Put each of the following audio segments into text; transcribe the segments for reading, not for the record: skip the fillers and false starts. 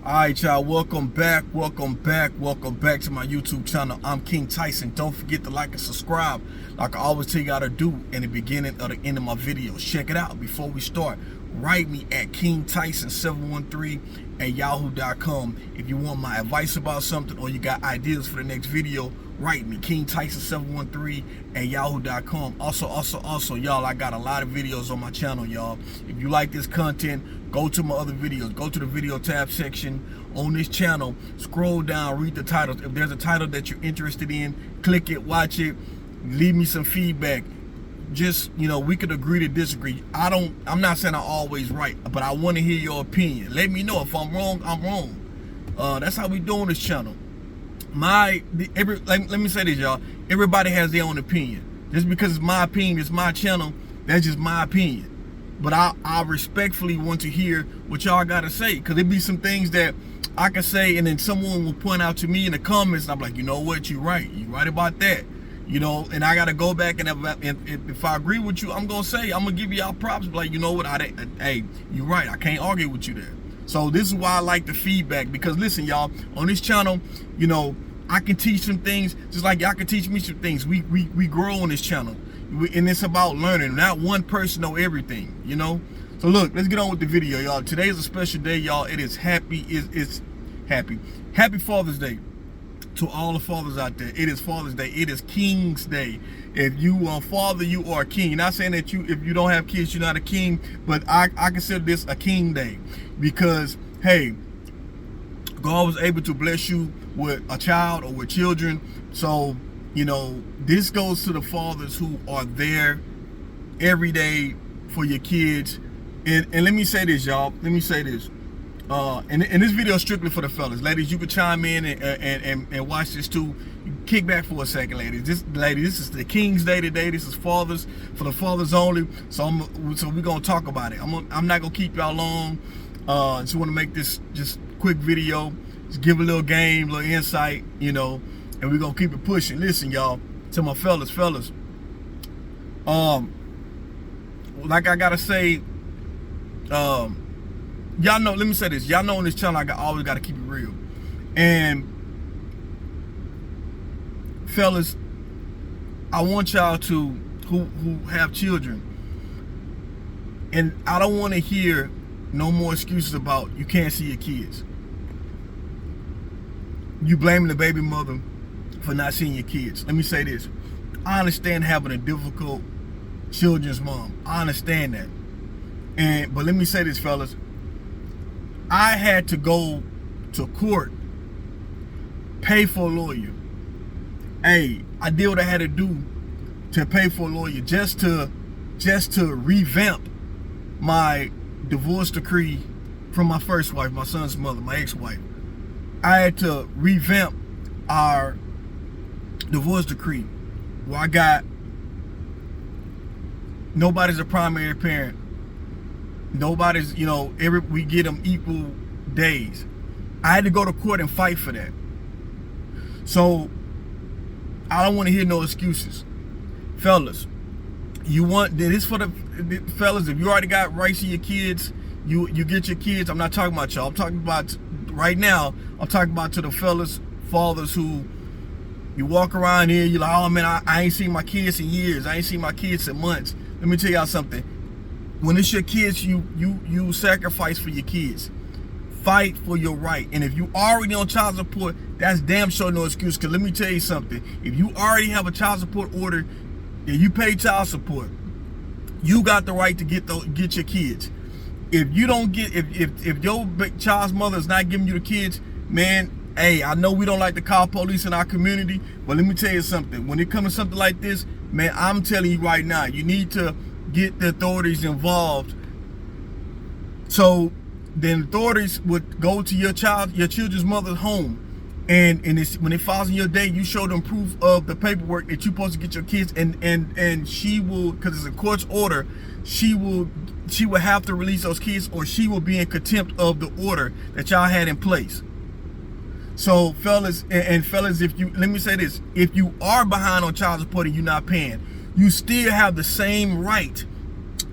Alright, y'all, welcome back to my YouTube channel. I'm King Tyson. Don't forget to like and subscribe like I always tell y'all to do in the beginning or the end of my videos. Check it out. Before we start, write me at kingtyson713@yahoo.com if you want my advice about something or you got ideas for the next video. Write me, kingtyson713@yahoo.com. Also, y'all, I got a lot of videos on my channel, y'all. If you like this content, go to my other videos. Go to the video tab section on this channel. Scroll down, read the titles. If there's a title that you're interested in, click it, watch it, leave me some feedback. Just, we could agree to disagree. I'm not saying I'm always right, but I want to hear your opinion. Let me know. If I'm wrong, I'm wrong. That's how we do on this channel. Let me say this, y'all. Everybody has their own opinion. Just because it's my opinion, it's my channel, that's just my opinion. But I respectfully want to hear what y'all got to say, because there be some things that I can say and then someone will point out to me in the comments and I'm like, you know what, you're right about that, and I got to go back and if I agree with you, I'm going to say, I'm going to give y'all props, like, you know what, hey, you're right, I can't argue with you there. So this is why I like the feedback, because listen, y'all, on this channel, I can teach some things just like y'all can teach me some things. We grow on this channel, and it's about learning. Not one person know everything, So look, let's get on with the video, y'all. Today is a special day, y'all. It is happy Father's Day to all the fathers out there. It is Father's Day. It is King's Day. If you are a father, you are a king. Not saying that if you don't have kids, you're not a king, but I consider this a King Day because, hey, God was able to bless you with a child or with children. So, this goes to the fathers who are there every day for your kids. And let me say this, y'all. Let me say this. And this video is strictly for the fellas. Ladies, you can chime in and watch this too. Kick back for a second, ladies. This is the King's Day today. This is fathers, for the fathers only. So we're gonna talk about it. I'm not gonna keep y'all long. Just want to make this just quick video, just give a little game, a little insight, and we're gonna keep it pushing. Listen, y'all, to my fellas, like I gotta say, y'all know, let me say this, y'all know on this channel I always gotta keep it real. And fellas, I want y'all to who have children, and I don't want to hear no more excuses about you can't see your kids. You blaming the baby mother for not seeing your kids. Let me say this. I understand having a difficult children's mom. I understand that. But let me say this, fellas. I had to go to court, pay for a lawyer. Hey, I did what I had to do to pay for a lawyer just to revamp my divorce decree from my first wife, my son's mother, my ex-wife. I had to revamp our divorce decree where I got nobody's a primary parent. Nobody's, we get them equal days. I had to go to court and fight for that. So I don't want to hear no excuses. Fellas, you want this for the fellas, if you already got rights to your kids, you get your kids. I'm not talking about y'all. I'm talking about right now. I'm talking about to the fellas, fathers who you walk around here, you're like, oh man, I ain't seen my kids in years. I ain't seen my kids in months. Let me tell y'all something. When it's your kids, you sacrifice for your kids. Fight for your right. And if you already on child support, that's damn sure no excuse. Because let me tell you something. If you already have a child support order and you pay child support, you got the right to get your kids. If you don't get, if your child's mother is not giving you the kids, man, hey, I know we don't like to call police in our community, but let me tell you something. When it comes to something like this, man, I'm telling you right now, you need to get the authorities involved. So the authorities would go to your children's mother's home, and when it falls in your day, you show them proof of the paperwork that you're supposed to get your kids, and she will, because it's a court's order, she will have to release those kids, or she will be in contempt of the order that y'all had in place. So fellas, fellas, let me say this, if you are behind on child support and you're not paying, you still have the same right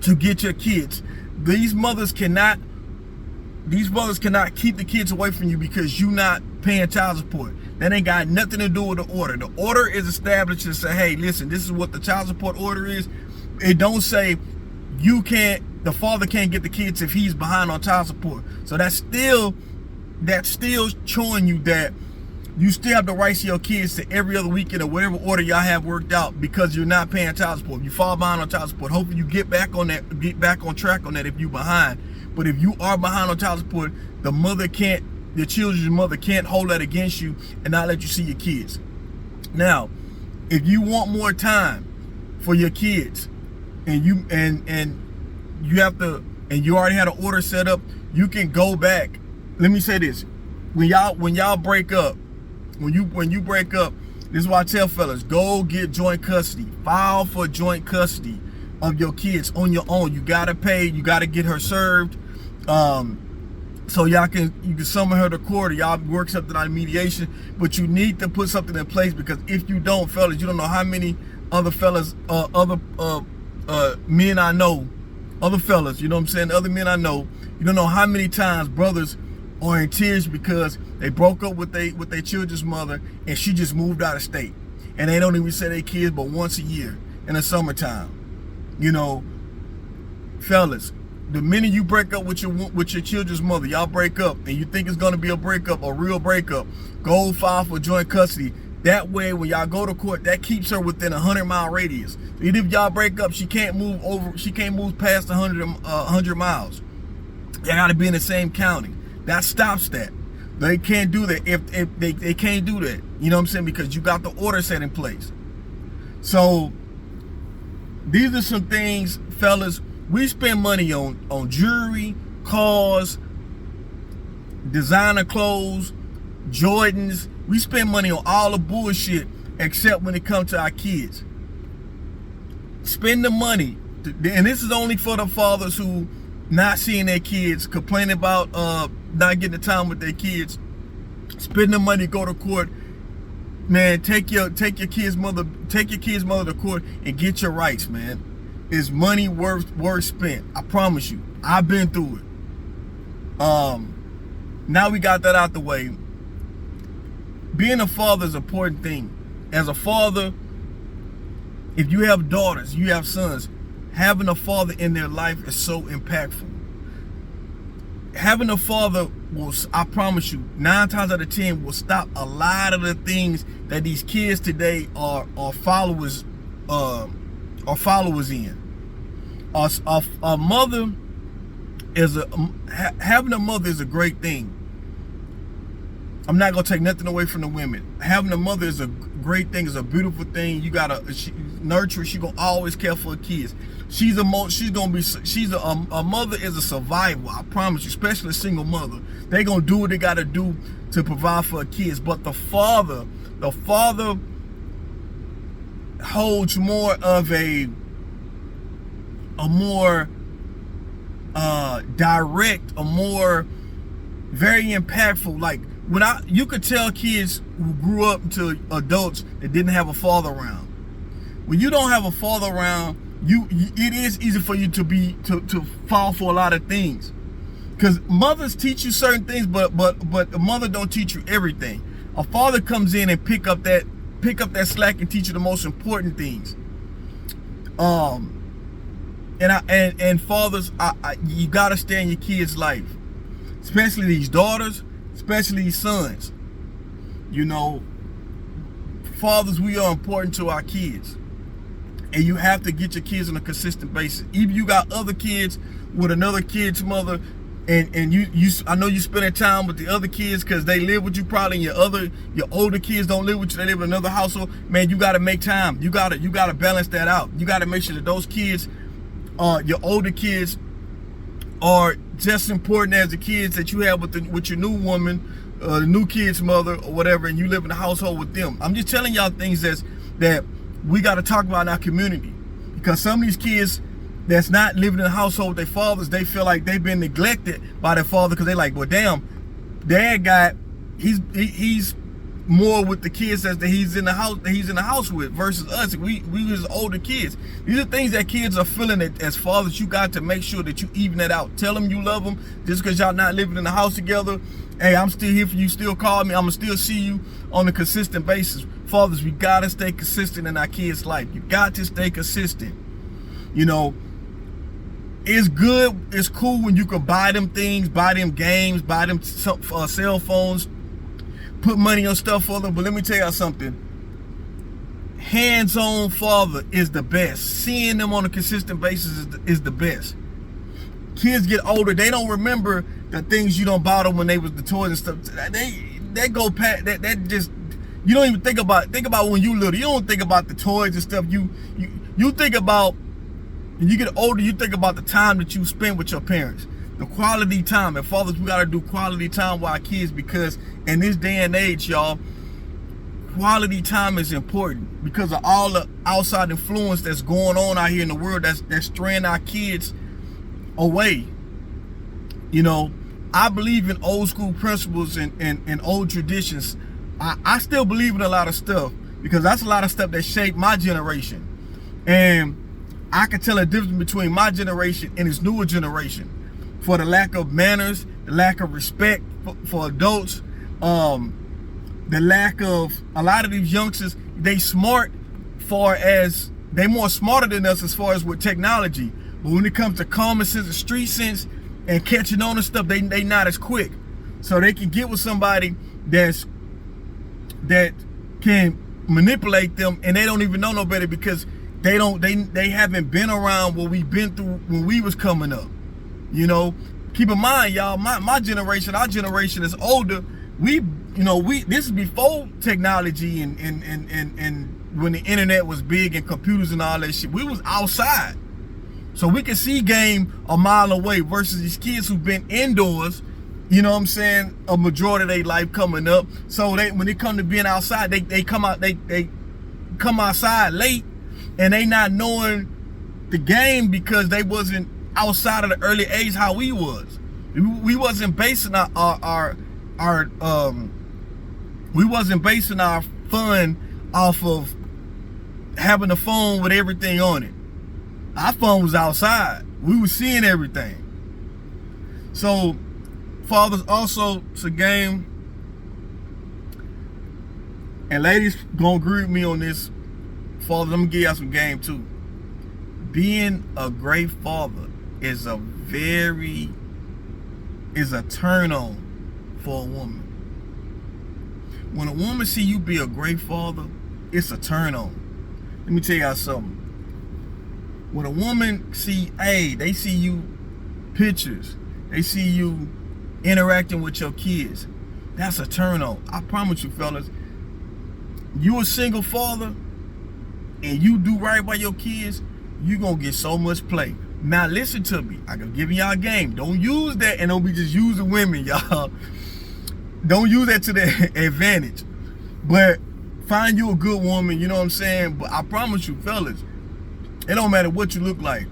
to get your kids. These mothers cannot These brothers cannot keep the kids away from you because you not paying child support. That ain't got nothing to do with the order. The order is established to say, hey, listen, this is what the child support order is. It don't say the father can't get the kids if he's behind on child support. So that's still showing you that you still have the rights to your kids to every other weekend or whatever order y'all have worked out because you're not paying child support. If you fall behind on child support, hopefully you get back on track on that if you're behind. But if you are behind on child support, the children's mother can't hold that against you and not let you see your kids. Now, if you want more time for your kids and you already had an order set up, you can go back. Let me say this. When y'all break up, when you break up, this is why I tell fellas, go get joint custody. File for joint custody of your kids on your own. You gotta pay, you gotta get her served. So you can summon her to court, or y'all work something out of mediation, but you need to put something in place, because if you don't, fellas, you don't know how many other fellas, men I know, other fellas, you know what I'm saying, other men I know, you don't know how many times brothers are in tears because they broke up with their children's mother and she just moved out of state, and they don't even see their kids but once a year in the summertime. You know, fellas, the minute you break up with your children's mother, y'all break up, and you think it's gonna be a real breakup, go file for joint custody. That way, when y'all go to court, that keeps her within a 100-mile radius. Even if y'all break up, she can't move past 100 miles. Y'all gotta be in the same county. That stops that. They can't do that if they can't do that. You know what I'm saying? Because you got the order set in place. So these are some things, fellas. We spend money on jewelry, cars, designer clothes, Jordans. We spend money on all the bullshit except when it comes to our kids. Spend the money, and this is only for the fathers who not seeing their kids, complaining about not getting the time with their kids. Spend the money, go to court. Man, take your kid's mother to court and get your rights, man. It's money worth spent. I promise you. I've been through it. Now we got that out the way. Being a father is an important thing. As a father, if you have daughters, you have sons, having a father in their life is so impactful. Having a father will, I promise you, 9 times out of 10 will stop a lot of the things that these kids today are followers in. A mother is having a mother is a great thing. I'm not gonna take nothing away from the women. Having a mother is a great thing. It's a beautiful thing. You gotta nurture. She gonna always care for her kids. A mother is a survivor. I promise you, especially a single mother. They gonna do what they gotta do to provide for her kids. But the father holds more of a more direct, a more very impactful. Like you could tell kids who grew up into adults that didn't have a father around. When you don't have a father around, it is easy for you to fall for a lot of things, because mothers teach you certain things, but a mother don't teach you everything. A father comes in and pick up that slack and teach you the most important things. And fathers, you gotta stay in your kids' life, especially these daughters, especially these sons. You know, fathers, we are important to our kids, and you have to get your kids on a consistent basis. Even you got other kids with another kid's mother, and you I know you spending time with the other kids because they live with you probably, and your older kids don't live with you, they live in another household. Man, you gotta make time. You gotta balance that out. You gotta make sure that those kids, your older kids, are just important as the kids that you have with your new woman, the new kid's mother or whatever, and you live in a household with them. I'm just telling y'all things that we got to talk about in our community, because some of these kids that's not living in a household with their fathers, they feel like they've been neglected by their father, because they like, well, damn, dad he's more with the kids that he's in the house with versus us. We was older kids. These are things that kids are feeling that as fathers you got to make sure that you even that out. Tell them you love them just because y'all not living in the house together. Hey, I'm still here for you. Still call me. I'ma still see you on a consistent basis. Fathers, we gotta stay consistent in our kids' life. You got to stay consistent. You know, it's good, it's cool when you can buy them things, buy them games, buy them cell phones, put money on stuff for them. But let me tell y'all something. Hands-on father is the best. Seeing them on a consistent basis is the best. Kids get older, they don't remember the things you don't buy them when they was the toys and stuff. They go past that just, you don't even think about when you little. You don't think about the toys and stuff. You think about, when you get older, you think about the time that you spend with your parents. The quality time. And fathers, we got to do quality time with our kids, because in this day and age, y'all, quality time is important because of all the outside influence that's going on out here in the world that's straying our kids away. You know, I believe in old school principles and old traditions. I still believe in a lot of stuff because that's a lot of stuff that shaped my generation. And I can tell a difference between my generation and this newer generation for the lack of manners, the lack of respect for adults, the lack of, a lot of these youngsters, they smart far as, they more smarter than us as far as with technology. But when it comes to common sense and street sense and catching on and stuff, they not as quick. So they can get with somebody that can manipulate them and they don't even know no better because they haven't been around what we've been through when we was coming up. You know, keep in mind, y'all, my generation, our generation is older. This is before technology and when the internet was big and computers and all that shit. We was outside. So we can see game a mile away versus these kids who've been indoors, you know what I'm saying, a majority of their life coming up. So when it come to being outside, they come outside late and they not knowing the game because they wasn't outside of the early age how we was. We wasn't basing our fun off of having a phone with everything on it. Our phone was outside. We were seeing everything. So fathers, also, it's a game, and ladies gonna agree with me on this. Fathers, I'm gonna give y'all some game too. Being a great father is a turn on for a woman. When a woman see you be a great father, it's a turn on. Let me tell y'all something. When a woman they see you pictures, they see you interacting with your kids, that's a turn on. I promise you, fellas, you a single father and you do right by your kids, you gonna get so much play. Now listen to me, I can give y'all a game. Don't use that and don't be just using women, y'all. Don't use that to their advantage. But find you a good woman, you know what I'm saying? But I promise you, fellas, it don't matter what you look like.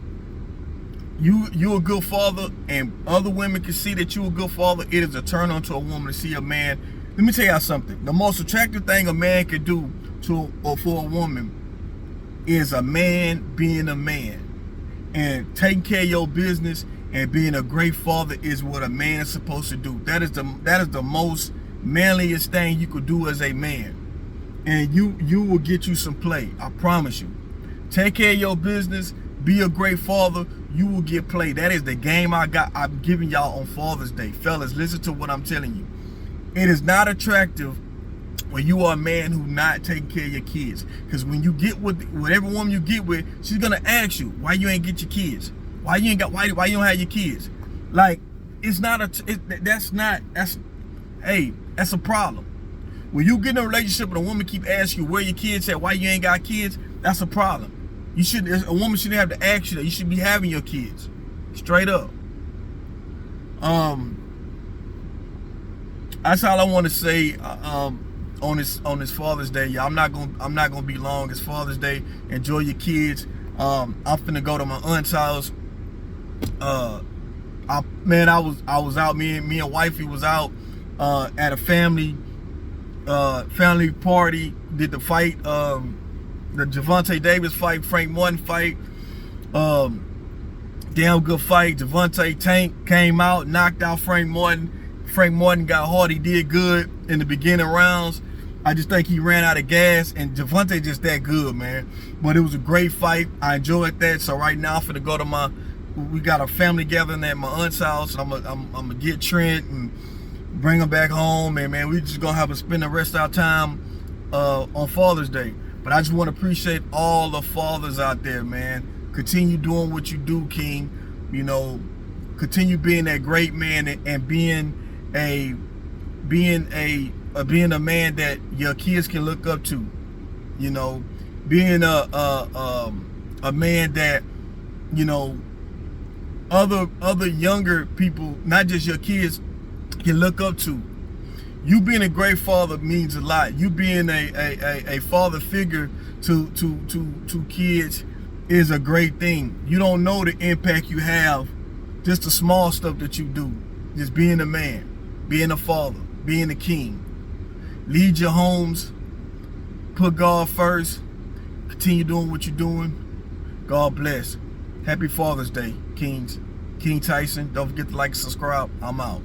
You a good father, and other women can see that you a good father. It is a turn on to a woman to see a man. Let me tell y'all something. The most attractive thing a man can do for a woman is a man being a man. And taking care of your business and being a great father is what a man is supposed to do. That is the most manliest thing you could do as a man. And you will get you some play. I promise you. Take care of your business. Be a great father. You will get play. That is the game I'm giving y'all on Father's Day. Fellas, listen to what I'm telling you. It is not attractive when you are a man who not taking care of your kids. Because when you get with whatever woman you get with, she's gonna ask you why you ain't get your kids. Why you don't have your kids? Like, that's a problem. When you get in a relationship and a woman keep asking you where your kids at, why you ain't got kids, that's a problem. A woman shouldn't have to ask you that. You should be having your kids. Straight up. That's all I want to say on this Father's Day. Yeah, I'm not gonna be long. It's Father's Day. Enjoy your kids. I'm finna go to my aunt's house. I was out. Me and wifey was out at a family family party, did the fight, the Gervonta Davis fight, Frank Morton fight. Damn good fight. Gervonta Tank came out, knocked out Frank Morton. Frank Morton got hard. He did good in the beginning rounds. I just think he ran out of gas, and Gervonta just that good, man. But it was a great fight. I enjoyed that. So right now I'm finna go to we got a family gathering at my aunt's house. I'm gonna get Trent and bring him back home, and man, we just gonna spend the rest of our time on Father's Day. But I just want to appreciate all the fathers out there, man. Continue doing what you do, King. You know, continue being that great man and being a man that your kids can look up to. You know, being a man that, you know, other younger people, not just your kids, can look up to. You being a great father means a lot. You being a father figure to kids is a great thing. You don't know the impact you have, just the small stuff that you do. Just being a man, being a father, being a king. Lead your homes, put God first, continue doing what you're doing. God bless. Happy Father's Day, Kings. King Tyson. Don't forget to like and subscribe. I'm out.